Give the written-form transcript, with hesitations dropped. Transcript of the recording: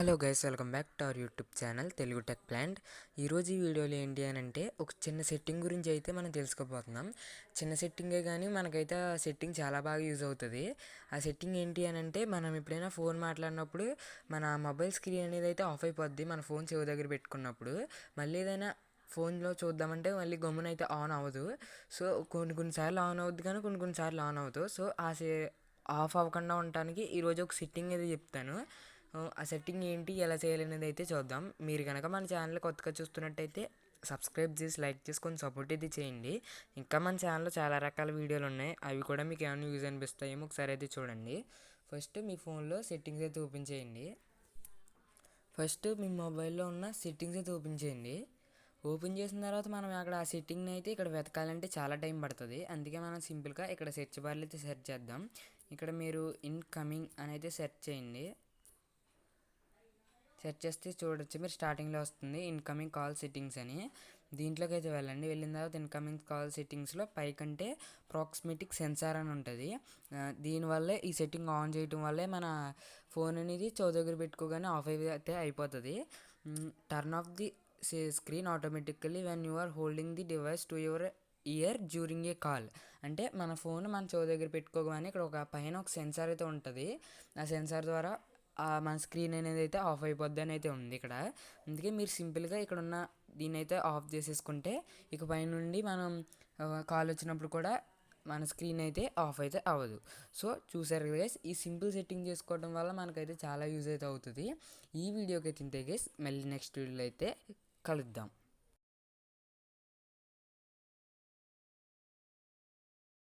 Hello guys, welcome back to our YouTube channel Telugu tech plant. ఈరోజు ఈ వీడియోలో ఏంటి అని అంటే ఒక చిన్న సెట్టింగ్ గురించి అయితే మనం తెలుసుకోబోతున్నాం. చిన్న సెట్టింగే కానీ మనకైతే ఆ సెట్టింగ్ చాలా బాగా యూజ్ అవుతుంది. ఆ సెట్టింగ్ ఏంటి అని అంటే మనం ఎప్పుడైనా ఫోన్ మాట్లాడినప్పుడు మన మొబైల్ స్క్రీన్ అనేది అయితే ఆఫ్ అయిపోద్ది. మన ఫోన్ చెవి దగ్గర పెట్టుకున్నప్పుడు మళ్ళీ ఏదైనా ఫోన్లో చూద్దామంటే మళ్ళీ గమ్మున అయితే ఆన్ అవ్వదు. సో కొన్నిసార్లు ఆన్ అవుద్ది కానీ కొన్నిసార్లు ఆన్ అవ్వదు. సో ఆఫ్ అవ్వకుండా ఉండటానికి ఈరోజు ఒక సెట్టింగ్ అయితే చెప్తాను. ఆ సెట్టింగ్ ఏంటి, ఎలా చేయాలనేది అయితే చూద్దాం. మీరు కనుక మన ఛానల్ కొత్తగా చూస్తున్నట్టయితే సబ్స్క్రైబ్ చేసి లైక్ చేసుకొని సపోర్ట్ అయితే చేయండి. ఇంకా మన ఛానల్లో చాలా రకాల వీడియోలు ఉన్నాయి, అవి కూడా మీకు ఏమైనా యూజ్ అనిపిస్తాయేమో ఒకసారి అయితే చూడండి. ఫస్ట్ మీ ఫోన్లో సెట్టింగ్స్ అయితే ఓపెన్ చేయండి. ఫస్ట్ మీ మొబైల్లో ఉన్న సెట్టింగ్స్ అయితే ఓపెన్ చేయండి. ఓపెన్ చేసిన తర్వాత మనం అక్కడ ఆ సెట్టింగ్ని అయితే ఇక్కడ వెతకాలంటే చాలా టైం పడుతుంది. అందుకే మనం సింపుల్గా ఇక్కడ సెర్చ్ బార్లో అయితే సెర్చ్ చేద్దాం. ఇక్కడ మీరు ఇన్కమింగ్ అని అయితే సెర్చ్ చేయండి. సెర్చ్ చేస్తే చూడొచ్చు, మీరు స్టార్టింగ్లో వస్తుంది ఇన్కమింగ్ కాల్ సెట్టింగ్స్ అని. దీంట్లోకి అయితే వెళ్ళండి. వెళ్ళిన తర్వాత ఇన్కమింగ్ కాల్ సెట్టింగ్స్లో పైకంటే ప్రాక్సిమేటిక్ సెన్సార్ అని ఉంటుంది. దీనివల్లే ఈ సెట్టింగ్ ఆన్ చేయటం వల్లే మన ఫోన్ అనేది చెవి దగ్గర పెట్టుకోగానే ఆఫ్ అయితే అయిపోతుంది. Turn off the screen automatically when you are holding the device to your ear during a call. అంటే మన ఫోన్ మన చెవి దగ్గర పెట్టుకోగానే ఇక్కడ పైన ఒక సెన్సార్ అయితే ఉంటుంది. ఆ సెన్సార్ ద్వారా మన స్క్రీన్ అనేది అయితే ఆఫ్ అయిపోద్ది అని అయితే ఉంది ఇక్కడ. అందుకే మీరు సింపుల్గా ఇక్కడ ఉన్న దీన్ని అయితే ఆఫ్ చేసేసుకుంటే ఇక పైనుండి మనం కాల్ వచ్చినప్పుడు కూడా మన స్క్రీన్ అయితే ఆఫ్ అయితే అవ్వదు. సో చూసారు కదా గైస్, ఈ సింపుల్ సెట్టింగ్ చేసుకోవడం వల్ల మనకైతే చాలా యూజ్ అయితే అవుతుంది. ఈ వీడియోకి అయితే ఇంతే గైస్, మళ్ళీ నెక్స్ట్ వీడియోలో అయితే కలుద్దాం.